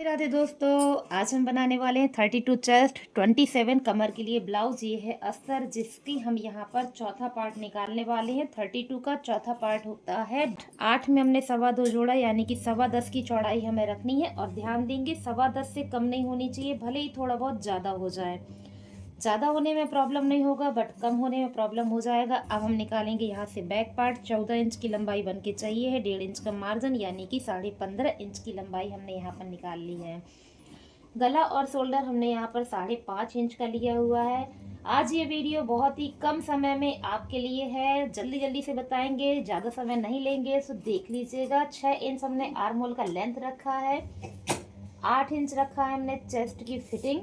राधे दोस्तों, आज हम बनाने वाले हैं 32 चेस्ट 27 कमर के लिए ब्लाउज। ये है अस्तर जिसकी हम यहाँ पर चौथा पार्ट निकालने वाले हैं। 32 का चौथा पार्ट होता है 8 में हमने 2.25 जोड़ा यानी कि 10.25 की चौड़ाई हमें रखनी है। और ध्यान देंगे 10.25 से कम नहीं होनी चाहिए, भले ही थोड़ा बहुत ज़्यादा हो जाए। ज़्यादा होने में प्रॉब्लम नहीं होगा बट कम होने में प्रॉब्लम हो जाएगा। अब हम निकालेंगे यहाँ से बैक पार्ट। 14 इंच की लंबाई बन के चाहिए है। 1.5 इंच का मार्जिन यानी कि 15.5 इंच की लंबाई हमने यहाँ पर निकाल ली है। गला और शोल्डर हमने यहाँ पर 5.5 इंच का लिया हुआ है। आज ये वीडियो बहुत ही कम समय में आपके लिए है, जल्दी जल्दी से बताएंगे, ज़्यादा समय नहीं लेंगे, सो देख लीजिएगा। 6 इंच हमने आर्म होल का लेंथ रखा है। 8 इंच रखा है हमने चेस्ट की फिटिंग।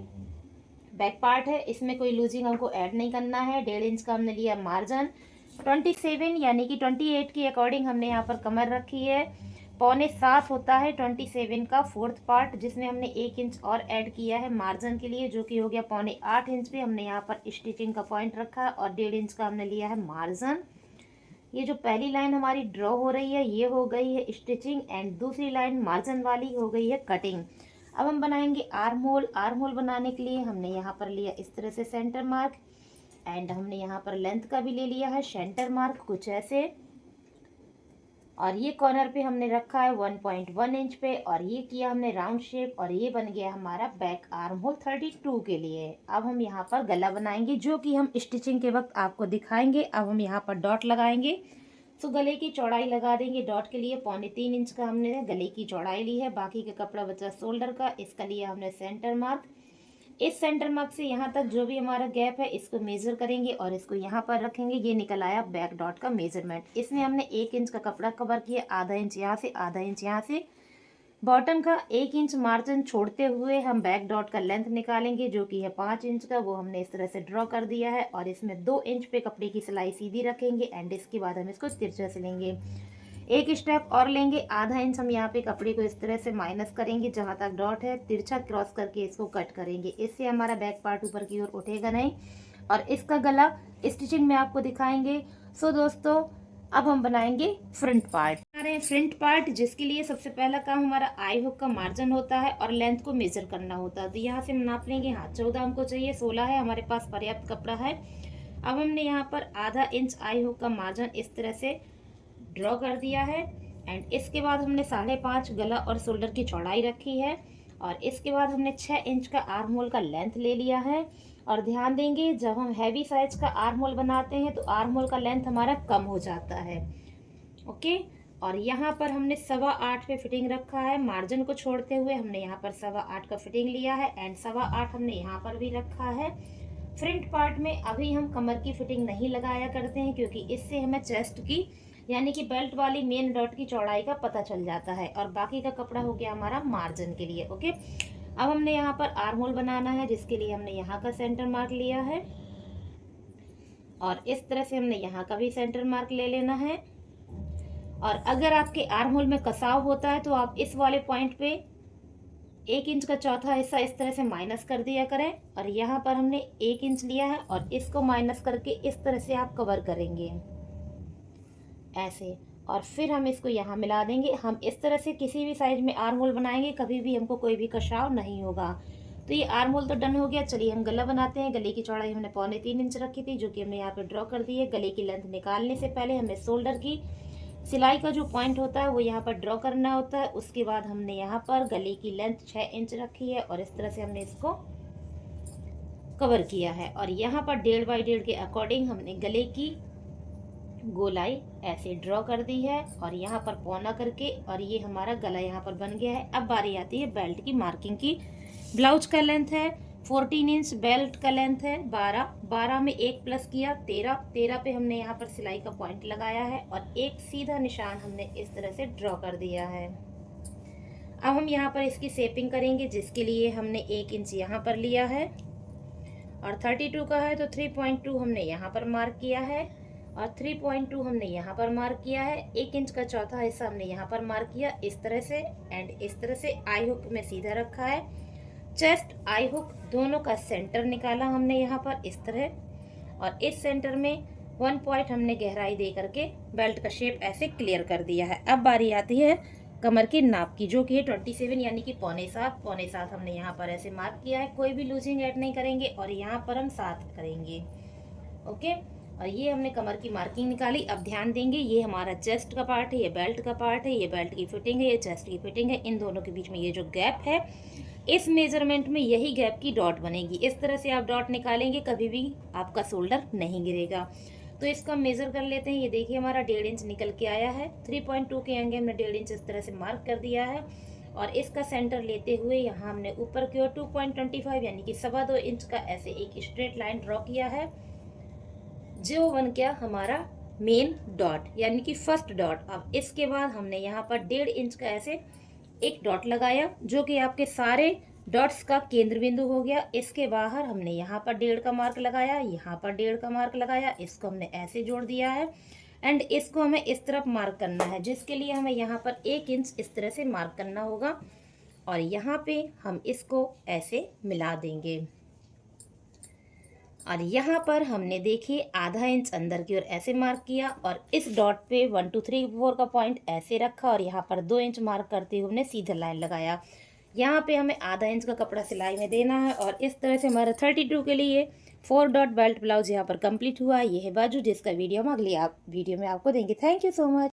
बैक पार्ट है, इसमें कोई लूजिंग हमको ऐड नहीं करना है। 1.5 इंच का हमने लिया मार्जिन। 27 यानी कि 28 के अकॉर्डिंग हमने यहाँ पर कमर रखी है। 6.25 होता है 27 का फोर्थ पार्ट, जिसमें हमने 1 इंच और ऐड किया है मार्जिन के लिए, जो कि हो गया 7.25 इंच पे हमने यहाँ पर स्टिचिंग का पॉइंट रखा है। और 1.5 इंच का हमने लिया है मार्जिन। ये जो पहली लाइन हमारी ड्रॉ हो रही है ये हो गई है स्टिचिंग, एंड दूसरी लाइन मार्जिन वाली हो गई है कटिंग। अब हम बनाएंगे आर्म होल। आर्म होल बनाने के लिए हमने यहाँ पर लिया इस तरह से सेंटर मार्क, एंड हमने यहाँ पर लेंथ का भी ले लिया है सेंटर मार्क कुछ ऐसे। और ये कॉर्नर पे हमने रखा है 1.1 इंच पे, और ये किया हमने राउंड शेप, और ये बन गया हमारा बैक आर्म होल 32 के लिए। अब हम यहाँ पर गला बनाएंगे, जो कि हम स्टिचिंग के वक्त आपको दिखाएंगे। अब हम यहाँ पर डॉट लगाएंगे। तो गले की चौड़ाई लगा देंगे। डॉट के लिए 3.25 इंच का हमने गले की चौड़ाई ली है। बाकी का कपड़ा बचा शोल्डर का, इसका लिया हमने सेंटर मार्क। इस सेंटर मार्क से यहाँ तक जो भी हमारा गैप है इसको मेजर करेंगे और इसको यहाँ पर रखेंगे। ये निकल आया बैक डॉट का मेजरमेंट। इसमें हमने 1 इंच का कपड़ा कवर किया, आधा इंच यहाँ से, आधा इंच यहाँ से। बॉटम का 1 इंच मार्जिन छोड़ते हुए हम बैक डॉट का लेंथ निकालेंगे, जो कि है 5 इंच का। वो हमने इस तरह से ड्रॉ कर दिया है। और इसमें 2 इंच पे कपड़े की सिलाई सीधी रखेंगे, एंड इसके बाद हम इसको तिरछा सिलेंगे। एक स्टेप और लेंगे, आधा इंच हम यहाँ पे कपड़े को इस तरह से माइनस करेंगे, जहाँ तक डॉट है तिरछा क्रॉस करके इसको कट करेंगे। इससे हमारा बैक पार्ट ऊपर की ओर उठेगा नहीं। और इसका गला स्टिचिंग में आपको दिखाएंगे। सो दोस्तों, अब हम बनाएंगे फ्रंट पार्ट। फ्रंट पार्ट जिसके लिए सबसे पहला काम हमारा आई हुक का मार्जिन होता है और लेंथ को मेजर करना होता है। तो यहाँ से हम नाप लेंगे। हाँ, 14 हमको चाहिए, 16 है हमारे पास, पर्याप्त कपड़ा है। अब हमने यहाँ पर आधा इंच आई हुक का मार्जिन इस तरह से ड्रॉ कर दिया है। एंड इसके बाद हमने 5.5 गला और शोल्डर की चौड़ाई रखी है। और इसके बाद हमने 6 इंच का आर्म होल का लेंथ ले लिया है। और ध्यान देंगे, जब हम हैवी साइज का आर्म होल बनाते हैं तो आर्म होल का लेंथ हमारा कम हो जाता है। ओके। और यहाँ पर हमने 8.25 पे फिटिंग रखा है। मार्जिन को छोड़ते हुए हमने यहाँ पर 8.25 का फिटिंग लिया है, एंड 8.25 हमने यहाँ पर भी रखा है। फ्रंट पार्ट में अभी हम कमर की फिटिंग नहीं लगाया करते हैं, क्योंकि इससे हमें चेस्ट की यानी कि बेल्ट वाली मेन डॉट की चौड़ाई का पता चल जाता है। और बाकी का कपड़ा हो गया हमारा मार्जिन के लिए। ओके। अब हमने यहाँ पर आर्म होल बनाना है, जिसके लिए हमने यहाँ का सेंटर मार्क लिया है, और इस तरह से हमने यहाँ का भी सेंटर मार्क ले लेना है। और अगर आपके आर्म होल में कसाव होता है तो आप इस वाले पॉइंट पे 1 इंच का चौथा हिस्सा इस तरह से माइनस कर दिया करें। और यहाँ पर हमने 1 इंच लिया है और इसको माइनस करके इस तरह से आप कवर करेंगे ऐसे। और फिर हम इसको यहाँ मिला देंगे। हम इस तरह से किसी भी साइज में आर्म होल बनाएंगे, कभी भी हमको कोई भी कसाव नहीं होगा। तो ये आर्म होल तो डन हो गया। चलिए हम गला बनाते हैं। गले की चौड़ाई हमने 3.25 इंच रखी थी, जो कि हमने यहाँ पे ड्रॉ कर दी है। गले की लेंथ निकालने से पहले हमें शोल्डर की सिलाई का जो पॉइंट होता है वो यहाँ पर ड्रॉ करना होता है। उसके बाद हमने यहाँ पर गले की लेंथ 6 इंच रखी है, और इस तरह से हमने इसको कवर किया है। और यहाँ पर 1.5 बाई 1.5 के अकॉर्डिंग हमने गले की गोलाई ऐसे ड्रॉ कर दी है, और यहाँ पर पौना करके, और ये हमारा गला यहाँ पर बन गया है। अब बारी आती है बेल्ट की मार्किंग की। ब्लाउज का लेंथ है 14 इंच, बेल्ट का लेंथ है 12 में 1 प्लस किया 13 पे हमने यहाँ पर सिलाई का पॉइंट लगाया है, और एक सीधा निशान हमने इस तरह से ड्रॉ कर दिया है। अब हम यहाँ पर इसकी शेपिंग करेंगे, जिसके लिए हमने 1 इंच यहाँ पर लिया है, और 32 का है तो 3.2 हमने यहाँ पर मार्क किया है, और 3.2 हमने यहाँ पर मार्क किया है। 1 इंच का चौथा हिस्सा हमने यहाँ पर मार्क किया इस तरह से, एंड इस तरह से आई हुक में सीधा रखा है। चेस्ट आई हुक दोनों का सेंटर निकाला हमने यहाँ पर इस तरह, और इस सेंटर में 1 पॉइंट हमने गहराई दे करके बेल्ट का शेप ऐसे क्लियर कर दिया है। अब बारी आती है कमर के नाप की, जो कि है 27 यानी कि पौने सात हमने यहाँ पर ऐसे मार्क किया है। कोई भी लूजिंग ऐड नहीं करेंगे और यहाँ पर हम 7 करेंगे। ओके, और ये हमने कमर की मार्किंग निकाली। अब ध्यान देंगे, ये हमारा चेस्ट का पार्ट है, ये बेल्ट का पार्ट है, ये बेल्ट की फिटिंग है, ये चेस्ट की फिटिंग है। इन दोनों के बीच में ये जो गैप है, इस मेजरमेंट में यही गैप की डॉट बनेगी। इस तरह से आप डॉट निकालेंगे, कभी भी आपका शोल्डर नहीं गिरेगा। तो इसको हम मेज़र कर लेते हैं। ये देखिए हमारा 1.5 इंच निकल के आया है। 3.2 के आगे हमने 1.5 इंच इस तरह से मार्क कर दिया है। और इसका सेंटर लेते हुए यहाँ हमने ऊपर की ओर 2.25 यानी कि 2.25 इंच का ऐसे एक स्ट्रेट लाइन ड्रॉ किया है, जो बन गया हमारा मेन डॉट यानी कि फर्स्ट डॉट। अब इसके बाद हमने यहाँ पर 1.5 इंच का ऐसे एक डॉट लगाया, जो कि आपके सारे डॉट्स का केंद्र बिंदु हो गया। इसके बाहर हमने यहाँ पर 1.5 का मार्क लगाया, यहाँ पर 1.5 का मार्क लगाया, इसको हमने ऐसे जोड़ दिया है। एंड इसको हमें इस तरफ मार्क करना है, जिसके लिए हमें यहाँ पर 1 इंच इस तरह से मार्क करना होगा। और यहाँ पे हम इसको ऐसे मिला देंगे। और यहाँ पर हमने देखिए आधा इंच अंदर की ओर ऐसे मार्क किया और इस डॉट पे 1 2 3 4 का पॉइंट ऐसे रखा और यहाँ पर 2 इंच मार्क करते हुए हमने सीधा लाइन लगाया। यहाँ पे हमें आधा इंच का कपड़ा सिलाई में देना है। और इस तरह से हमारा 32 के लिए 4 डॉट बेल्ट ब्लाउज यहाँ पर कंप्लीट हुआ। ये है बाजू, जिसका वीडियो हम अगली वीडियो में आपको देंगे। Thank you so much.